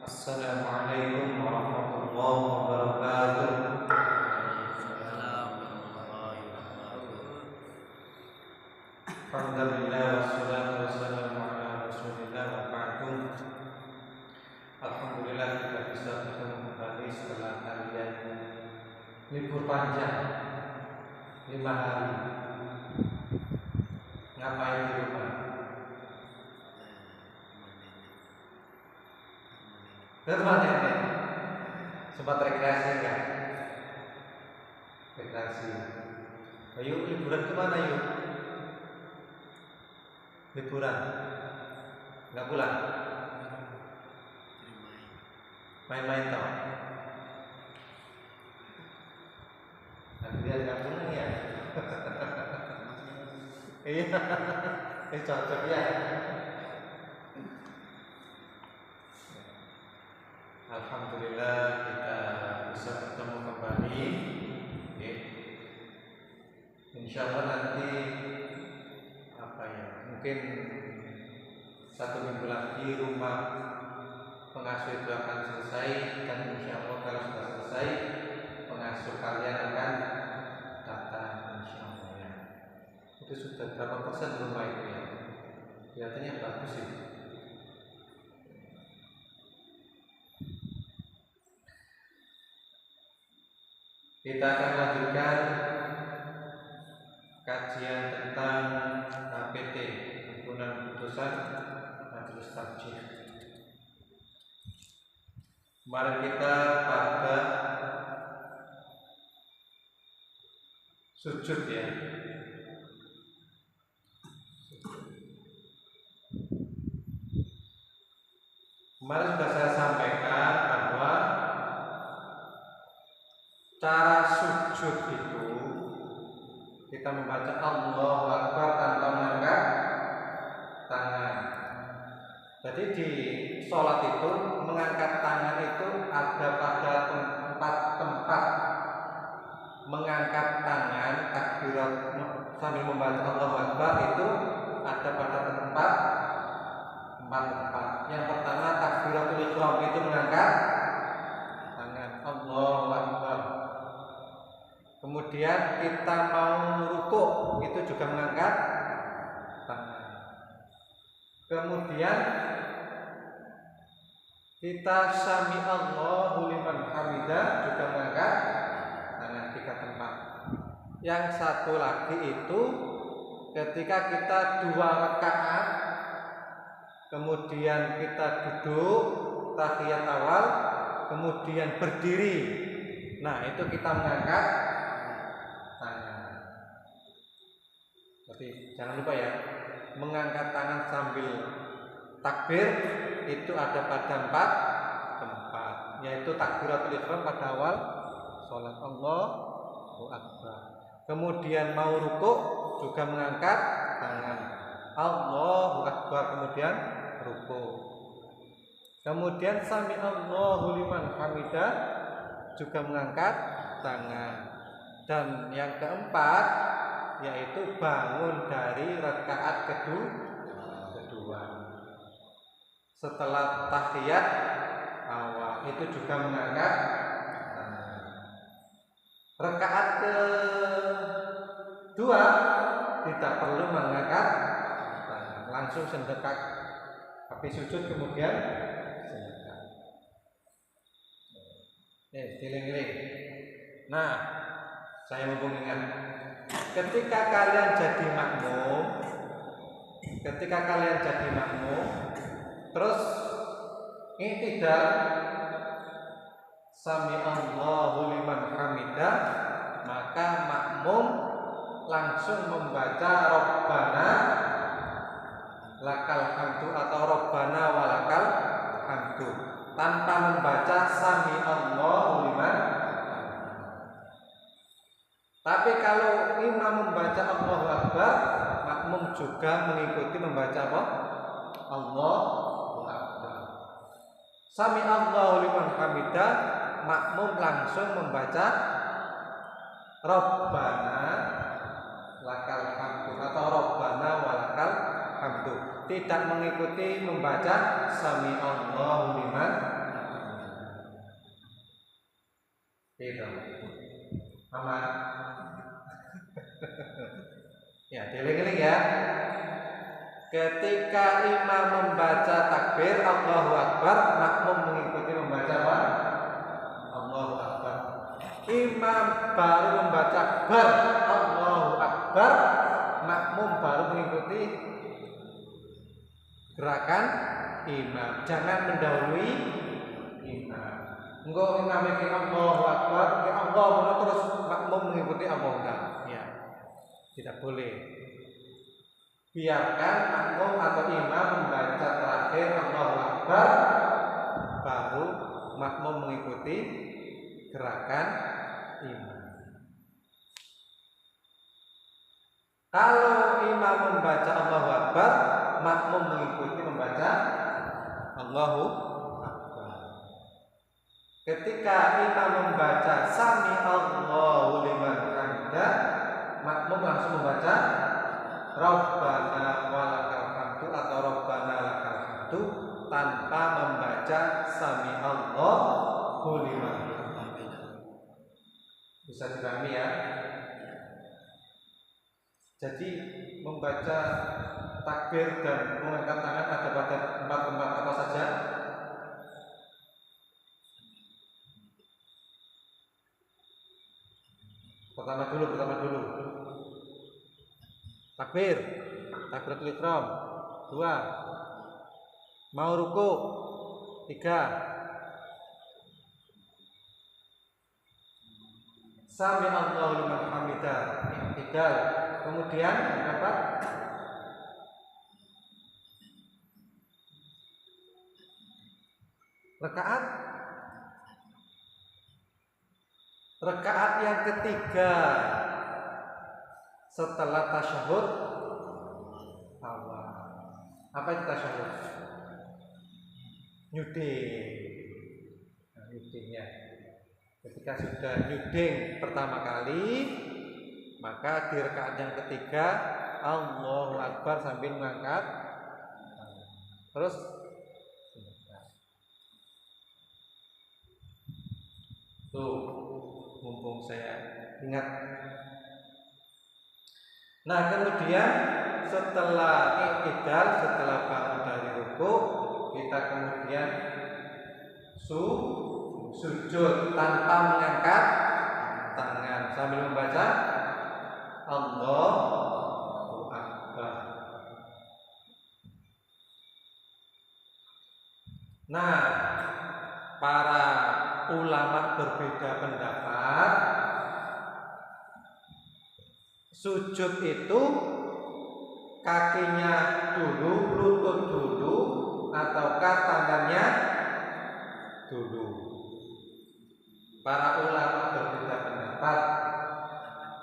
Assalamualaikum warahmatullahi wabarakatuh. Alhamdulillah wassalatu wassalamu ala Rasulillah wa ba'du. Alhamdulillah kita bisa bertemu kembali setelah kalian libur panjang 5 hari. Ngapain di rumah? Ke rumah nenek. Sempat rekreasi enggak? Rekreasi. Ayo liburan kemana yuk? Liburan? Enggak pulang? Main-main tau? Nanti dia nggak pulang ya? Iya, cocok ya. Alhamdulillah kita bisa bertemu kembali. Insya Allah nanti mungkin 1 minggu lagi rumah pengasuh itu akan selesai, dan insya Allah kalau sudah selesai pengasuh kalian akan datang insya Allah ya. Itu sudah berapa persen rumah itu ya? Kelihatannya bagus sih. Kita akan lanjutkan kajian tentang HPT, himpunan putusan majelis tarjih. Kemarin kita pada sujud ya. Kemarin sudah saya sampaikan bahwa cara sujud itu kita membaca Allahu Akbar tanpa mengangkat tangan. Jadi di sholat itu mengangkat tangan itu ada pada tempat mengangkat tangan takbirat sambil membaca Allahu Akbar itu ada pada tempat. Yang pertama takbiratul ihram itu mengangkat tangan Allahu Akbar. Kemudian kita mau rukuk itu juga mengangkat tangan. Kemudian kita sami Allahu liman hamidah juga mengangkat tangan 3 tempat. Yang satu lagi itu ketika kita 2 rakaat kemudian kita duduk tahiyat awal kemudian berdiri. Nah, itu kita mengangkat tangan. Jadi jangan lupa ya, mengangkat tangan sambil takbir itu ada pada 4 tempat, yaitu takbiratul ihram pada awal sholat Allahu Akbar. Kemudian mau rukuk juga mengangkat tangan Allahu Akbar, kemudian rukuk. Kemudian sami Allahu liman hamidah juga mengangkat tangan. Dan yang keempat yaitu bangun dari rakaat kedua. Setelah tahiyat awal itu juga mengangkat tangan. Rakaat kedua tidak perlu mengangkat tangan, langsung sendekak habis sujud kemudian sendekak. Giling-giling. Nah, saya mau ingat, ketika kalian jadi makmum, terus ini tidak sami Allahu liman hamidah, maka makmum langsung membaca Rabbana lakal hamdu atau Rabbana walakal hamdu tanpa membaca sami Allahu liman. Tapi kalau imam membaca Allahu Akbar, makmum juga mengikuti membaca apa? Allahu Akbar. Sami Allahu liman hamidah, makmum langsung membaca Rabbana lakal hamdu atau Rabbana walakal hamdu. Tidak mengikuti membaca sami Allahu liman Gitu. Mama. Ya, dieling-eling ya. Ketika imam membaca takbir Allahu Akbar, makmum mengikuti membaca apa? Allahu Akbar. Imam baru membaca akbar, Allahu Akbar, makmum baru mengikuti gerakan imam. Jangan mendahului imam. Engko imam iki Allahu Akbar, Allah terus makmum mengikuti Allah. Ya. Tidak boleh. Biarkan makmum atau imam membaca terakhir Allahu Akbar, baru makmum mengikuti gerakan imam. Kalau imam membaca Allahu Akbar, makmum mengikuti membaca Allahu Akbar. Ketika imam membaca Sami Allahu liman hamidah, makmum langsung membaca Rabbana walakal hamdu atau Rabbana lakal hamdu tanpa membaca Sami Allahu liman hamidah. Bisa dipahami ya? Jadi membaca takbir dan mengangkat tangan ada pada tempat-tempat apa saja? Pertama dulu. Takbir, takbiratul ihram. 2. Mau ruku. 3. Sami Allahu liman hamidah. I'tidal. Kemudian apa? Rakaat yang ketiga setelah tasyahud awal. Apa itu tasyahud? Nyudingnya. Ketika sudah nyuding pertama kali, maka di rakaat yang ketiga Allahu Akbar sambil mengangkat. Terus tuh, mumpung saya ingat. Nah, kemudian setelah i'tidal, setelah bangun dari ruku, kita kemudian sujud tanpa mengangkat tangan sambil membaca Allahu Akbar. Nah, para ulama berbeda pendapat. Sujud itu kakinya dulu, lutut dulu, ataukah tangannya dulu? Para ulama berbeda pendapat.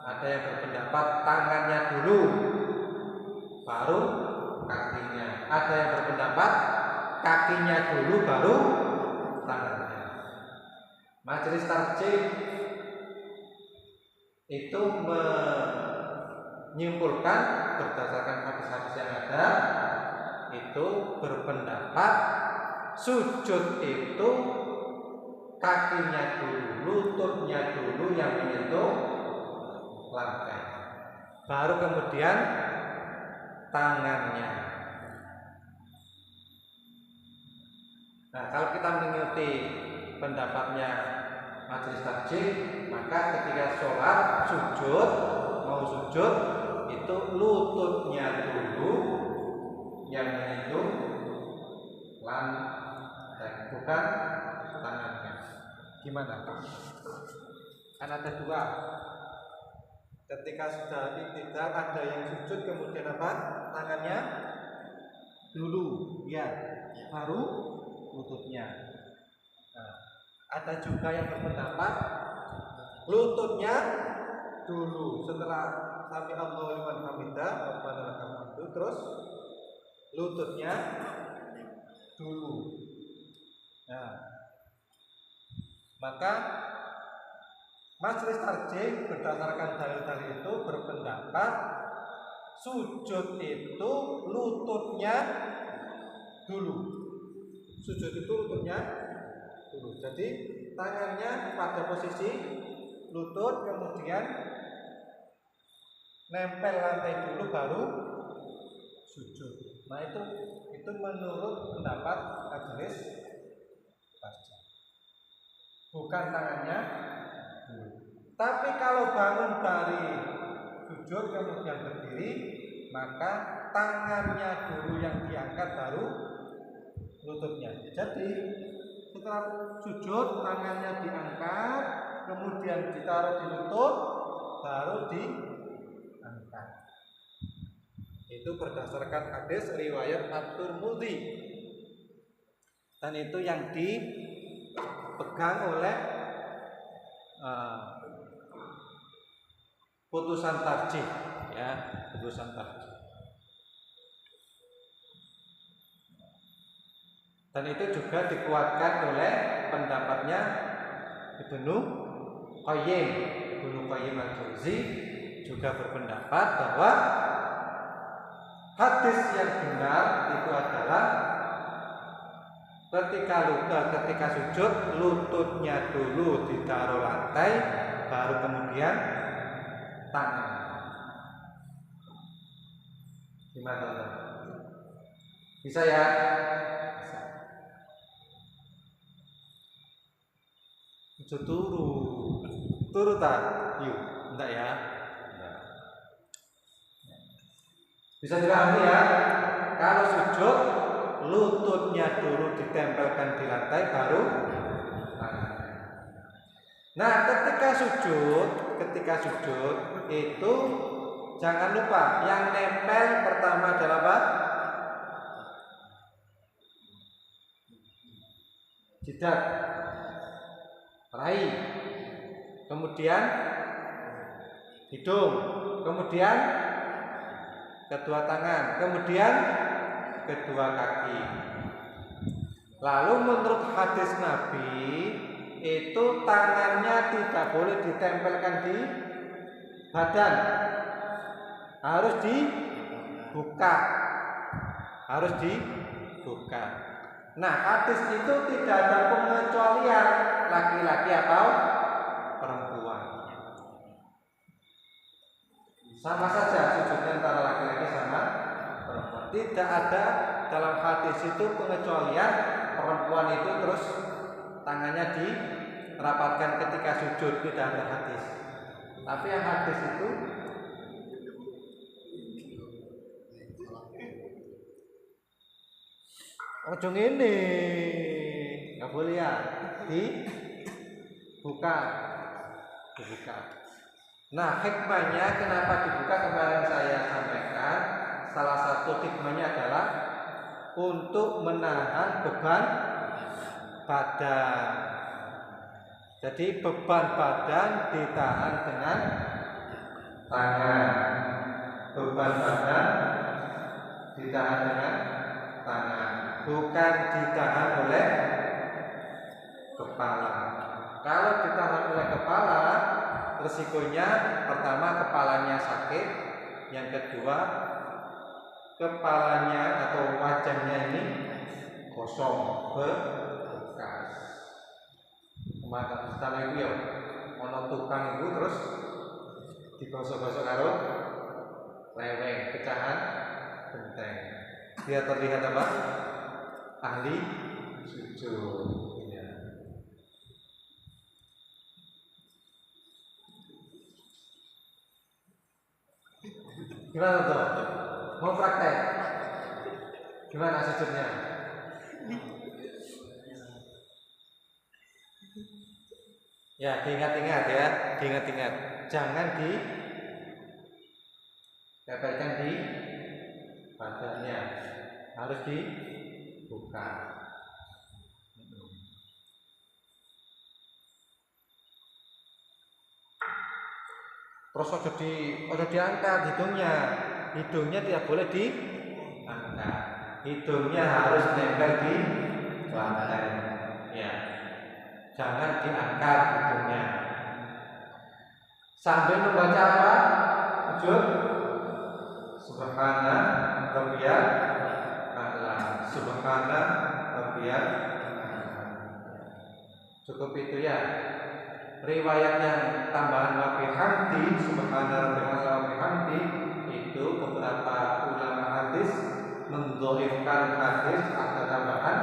Ada yang berpendapat tangannya dulu, baru kakinya. Ada yang berpendapat kakinya dulu, baru tangannya. Majelis Tarjih itu menyimpulkan berdasarkan hadis-hadis yang ada, itu berpendapat sujud itu kakinya dulu, lututnya dulu yang menyentuh lantai, baru kemudian tangannya. Nah, kalau kita mengikuti pendapatnya Majelis Tarjih, maka ketika sholat mau sujud itu lututnya dulu yang menyentuh lantai, bukan tangannya. Gimana? Kan ada 2. Ketika sudah i'tidal, ada yang sujud kemudian apa? Tangannya dulu, ya, baru lututnya. Nah, ada juga yang berpendapat lututnya dulu, setelah Sami Allahu liman hamidah, Rabbana lakal hamdu, terus lututnya dulu. Nah, maka Majelis Tarjih berdasarkan dalil-dalil itu berpendapat sujud itu lututnya dulu. Sujud itu lututnya dulu. dulu. Jadi tangannya pada posisi lutut, kemudian nempel lantai dulu baru sujud. Nah itu menurut pendapat Majelis Tarjih. Bukan tangannya dulu. Tapi kalau bangun dari sujud kemudian berdiri, maka tangannya dulu yang diangkat baru lututnya. Jadi setelah sujud tangannya diangkat, kemudian ditaruh di lutut, baru diangkat. Itu berdasarkan hadis riwayat At-Tirmidzi. Dan itu yang dipegang oleh putusan tarjih, ya, putusan tarjih. Dan itu juga dikuatkan oleh pendapatnya Ibnu Qayyim al-Jauzi juga berpendapat bahwa hadis yang benar itu adalah ketika sujud lututnya dulu ditaruh lantai, baru kemudian tangan. Gimana? Bisa ya? Bisa. Turu tak? Yuk, enggak ya? Enggak. Bisa dipahami ya? Kalau sujud lututnya dulu ditempelkan di lantai, baru tangan. Nah, ketika sujud itu jangan lupa yang nempel pertama adalah apa? Jidat, raih, kemudian hidung, kemudian kedua tangan, kemudian kedua kaki. Lalu menurut hadis Nabi itu tangannya tidak boleh ditempelkan di badan, harus dibuka. Nah, hadis itu tidak ada pengecualian laki-laki atau perempuan. Sama saja sujudnya antara laki-laki sama perempuan. Tidak ada dalam hadis itu pengecualian perempuan itu terus tangannya dirapatkan ketika sujud, tidak ada hadis. Tapi yang hadis itu ujung ini nggak boleh ya, dibuka. Nah, hikmahnya kenapa dibuka kemarin saya sampaikan. Salah satu hikmahnya adalah untuk menahan beban badan. Jadi beban badan ditahan dengan tangan. Beban badan ditahan dengan tangan, bukan ditahan oleh kepala. Kalau ditahan oleh kepala, resikonya pertama kepalanya sakit, yang kedua kepalanya atau wajahnya ini kosong, bekas. Kemarin setelah itu ya, ono tukang itu terus digosok-gosok karo leweng, pecahan genteng. Dia terlihat apa? Ahli sujud. Ya. Gimana tuh? Mau praktek? Gimana sujudnya? Ya, diingat-ingat ya, diingat-ingat. Jangan ditempelkan di badannya, harus dibuka. Terus ojo diangkat hidungnya tidak boleh diangkat. Hidungnya harus nempel di lantai. Ya. Jangan diangkat hidungnya. Sambil membaca apa? Sujud. Subhana rabbiyal a'la. Subhana rabbiyal a'la. Cukup itu ya. Riwayat yang tambahan wa bihamdi subhana rabbiyal wa bihamdi itu beberapa ulama hadis mendhaifkan hadis ada tambahan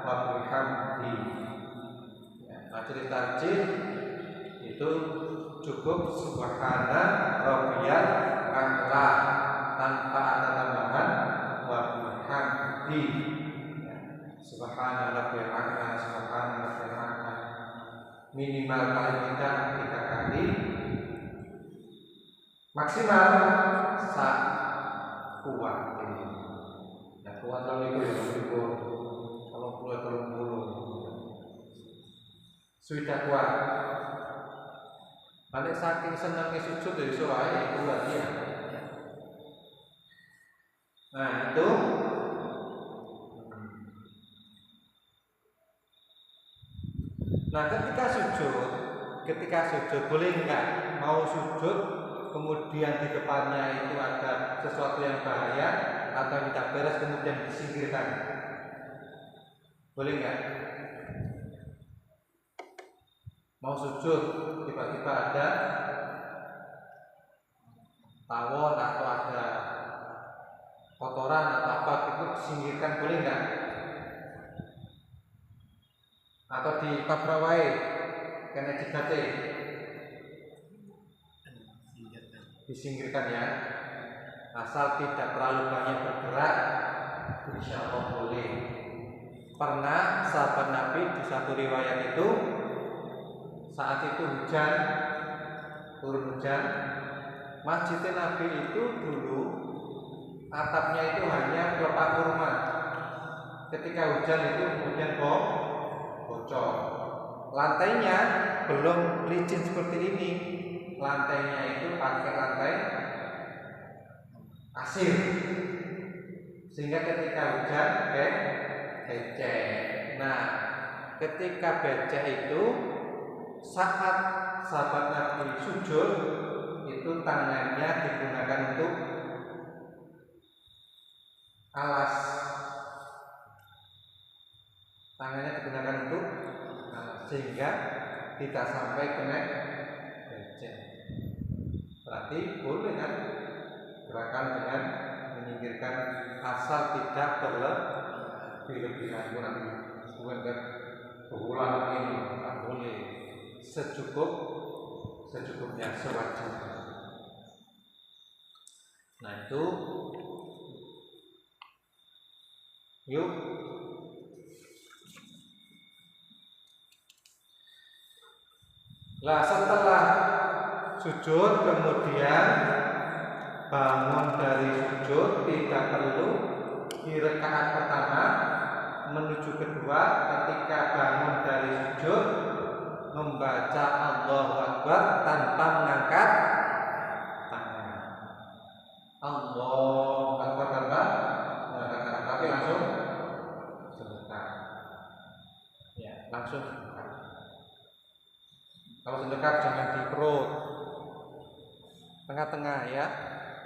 wa bihamdi. Majelis tarjih itu cukup subhana rabbiyal a'la tanpa ada tambahan wa bihamdi. Subhana rabbiyal a'la, subhana rabbiyal a'la. Minimal paling tidak 3 kali, maksimal sak kuat ini. Nah, kuat kalau itu ya kalau puluh sudah kuat. Balik saking senangnya sujud dari soalnya itu ya. Nah itu. Nah ketika sujud boleh enggak mau sujud kemudian di depannya itu ada sesuatu yang bahaya atau tidak beres kemudian disingkirkan, boleh enggak? Mau sujud tiba-tiba ada tawon atau ada kotoran atau apa itu disingkirkan, boleh enggak? Atau di tabrawai kena jigate disingkirkan ya, asal tidak terlalu banyak bergerak, insya Allah boleh. Pernah sahabat Nabi di satu riwayat itu saat itu hujan, turun hujan, masjid Nabi itu dulu atapnya itu hanya pelepah kurma. Ketika hujan itu kemudian bocor. Lantainya belum licin seperti ini. Lantainya itu pakai lantai pasir. Sehingga ketika hujan becek. Nah, ketika becek itu saat sahabat Nabi sujud itu tangannya digunakan untuk alas. Tangannya digunakan untuk sehingga tidak sampai kena becek. Berarti boleh kan gerakan dengan menyingkirkan asal tidak berlebihan. Nanti bukan berulang ini, tak boleh. Secukupnya, sewajarnya. Nah itu yuk. Lah setelah sujud kemudian bangun dari sujud, tidak perlu di rakaat pertama menuju kedua ketika bangun dari sujud membaca Allahu Akbar tanpa mengangkat tangan. Allahu Akbar tanpa mengangkat tangan, tapi langsung sedekah. Ya, langsung sedekah. Kalau sedekah jangan di perut, tengah-tengah ya,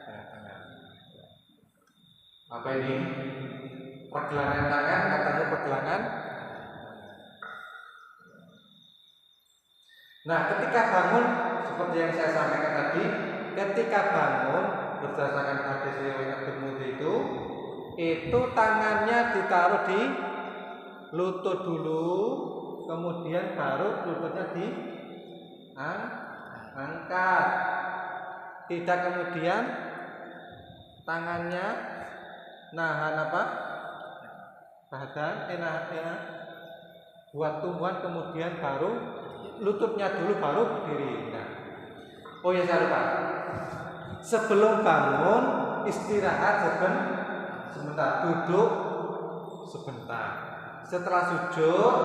tengah-tengah. Apa ini? Pergelangan tangan, katanya pergelangan. Nah, ketika bangun seperti yang saya sampaikan tadi, ketika bangun berdasarkan hadis riwayat Tirmidzi itu tangannya ditaruh di lutut dulu, kemudian baru lututnya diangkat. Tidak kemudian tangannya nahan apa? Nahan buat tumbuhan kemudian baru lututnya dulu baru berdiri. Nah, oh ya saya lupa. Sebelum bangun istirahat sebentar, duduk sebentar. Setelah sujud,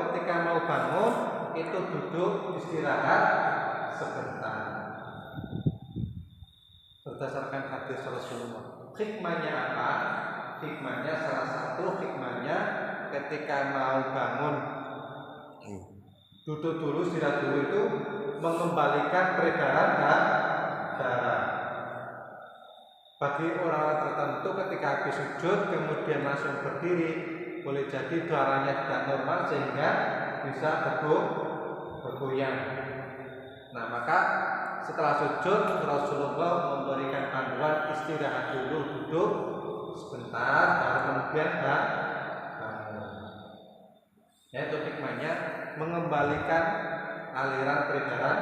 ketika mau bangun itu duduk istirahat sebentar. Berdasarkan hadis Rasulullah. Hikmahnya apa? Hikmahnya salah satu hikmahnya ketika mau bangun duduk dulu, istirahat dulu itu mengembalikan peredaran darah. Bagi orang-orang tertentu ketika habis sujud kemudian langsung berdiri, boleh jadi darahnya tidak normal sehingga bisa bergoyang. Nah, maka setelah sujud Rasulullah memberikan panduan istirahat dulu, duduk sebentar, baru kemudian bangun. Ya, itu hikmahnya mengembalikan aliran peredaran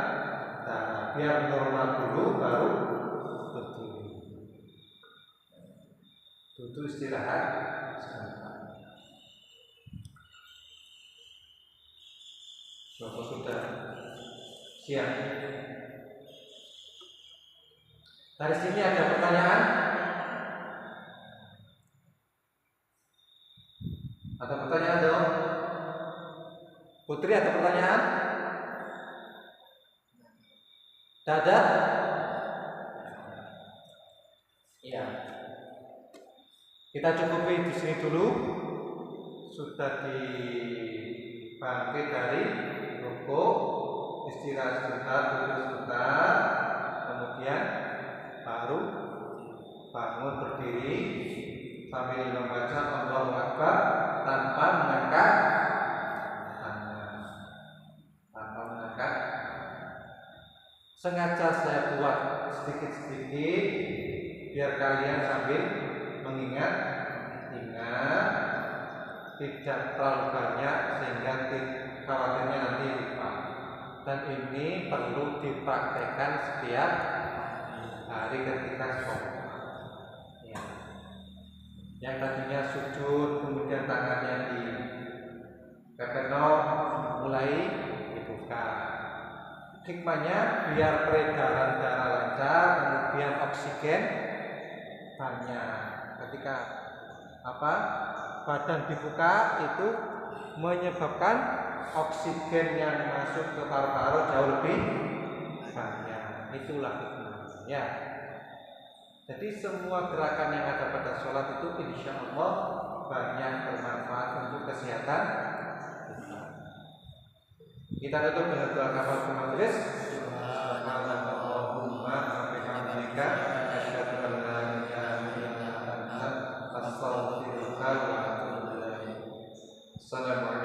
darah biar normal dulu baru berdiri. Duduk istirahat sebentar. Sudah siap. Dari sini ada pertanyaan? Ada pertanyaan dong? Putri ada pertanyaan? Dada? Iya. Kita cukupi di sini dulu. Sudah dibangkit dari rukuk, istirahat sebentar, duduk sebentar, kemudian baru bangun berdiri sambil membaca Allahu Akbar tanpa mengangkat tangan. Sengaja saya buat sedikit-sedikit biar kalian sambil mengingat tidak terlalu banyak sehingga khawatirnya nanti lupa. Dan ini perlu dipraktekkan setiap hari ketika sholat. Ya. Yang tadinya sujud kemudian tangannya dikekenop, mulai dibuka. Hikmahnya biar peredaran darah lancar, kemudian oksigen banyak. Ketika badan dibuka itu menyebabkan oksigen yang masuk ke paru-paru jauh lebih banyak. Itulah hikmahnya. Jadi semua gerakan yang ada pada sholat itu insya Allah banyak bermanfaat untuk kesehatan kita. Kita tutup dengan doa kafaratul majelis. Subhanallahumma wa bihamdika asyhadu an la ilaha illa anta astaghfiruka wa atubu ilaik. Assalamualaikum.